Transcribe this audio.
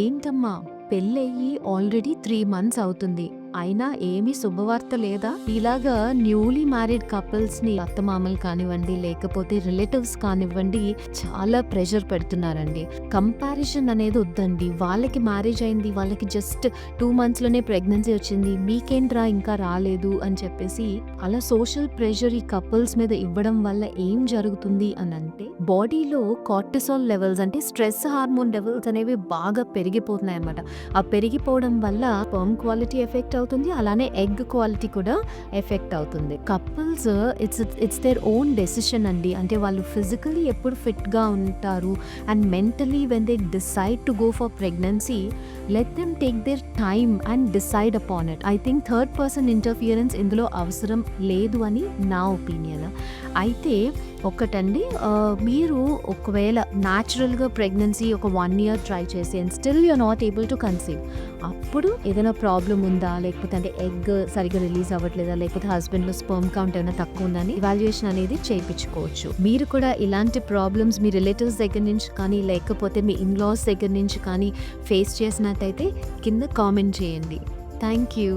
ఏంటమ్మా పెళ్ళయ్యి already 3 months అవుతుంది. అయినా ఏమీ శుభవార్త లేదా? ఇలాగా న్యూలీ మ్యారీడ్ కపుల్స్‌ని అత్తమామలు కానివ్వండి, లేకపోతే రిలేటివ్స్ కానివ్వండి, చాలా ప్రెషర్ పెడుతున్నారండి. కంపారిజన్ అనేది వద్దండి. వాళ్ళకి మ్యారేజ్ అయింది. వాళ్ళకి జస్ట్ 2 మంత్స్‌లోనే ప్రెగ్నెన్సీ వచ్చింది. మీకేంట్రా ఇంకా రాలేదు అని చెప్పేసి అలా సోషల్ ప్రెషర్ ఈ కపుల్స్ మీద ఇవ్వడం వల్ల ఏం జరుగుతుంది అనంటే, బాడీలో కార్టిసాల్ లెవెల్స్ అంటే స్ట్రెస్ హార్మోన్ లెవెల్స్ అనేవి బాగా పెరిగిపోతున్నాయన్నమాట. ఆ పెరిగిపోవడం వల్ల స్పెర్మ్ క్వాలిటీ ఎఫెక్ట్ అవుతుంది. అలానే ఎగ్ క్వాలిటీ కూడా ఎఫెక్ట్ అవుతుంది. Couples it's their own decision అండి. అంటే వాళ్ళు ఫిజికలీ ఎప్పుడు ఫిట్‌గా ఉంటారు and mentally when they decide to go for pregnancy, let them take their time and decide upon it. I think third person interference ఇందులో అవసరం లేదు అని నా ఒపీనియన్. అయితే ఒకటండి, మీరు ఒకవేళ న్యాచురల్‌గా ప్రెగ్నెన్సీ ఒక 1 ఇయర్ ట్రై చేసి and still you are not able to conceive, అప్పుడు ఏదైనా ప్రాబ్లమ్ ఉందా, లేకపోతే అంటే ఎగ్ సరిగ్గా రిలీజ్ అవ్వట్లేదా, లేకపోతే హస్బెండ్‌లో స్పెర్మ్ కౌంట్ ఏమైనా తక్కువ ఉందా అని ఇవాల్యుయేషన్ అనేది చేయించుకోవచ్చు. మీరు కూడా ఇలాంటి ప్రాబ్లమ్స్ మీ రిలేటివ్స్ దగ్గర నుంచి కానీ, లేకపోతే మీ ఇన్‌లాస్ దగ్గర నుంచి కానీ ఫేస్ చేసినట్టయితే కింద కామెంట్ చేయండి. Thank you.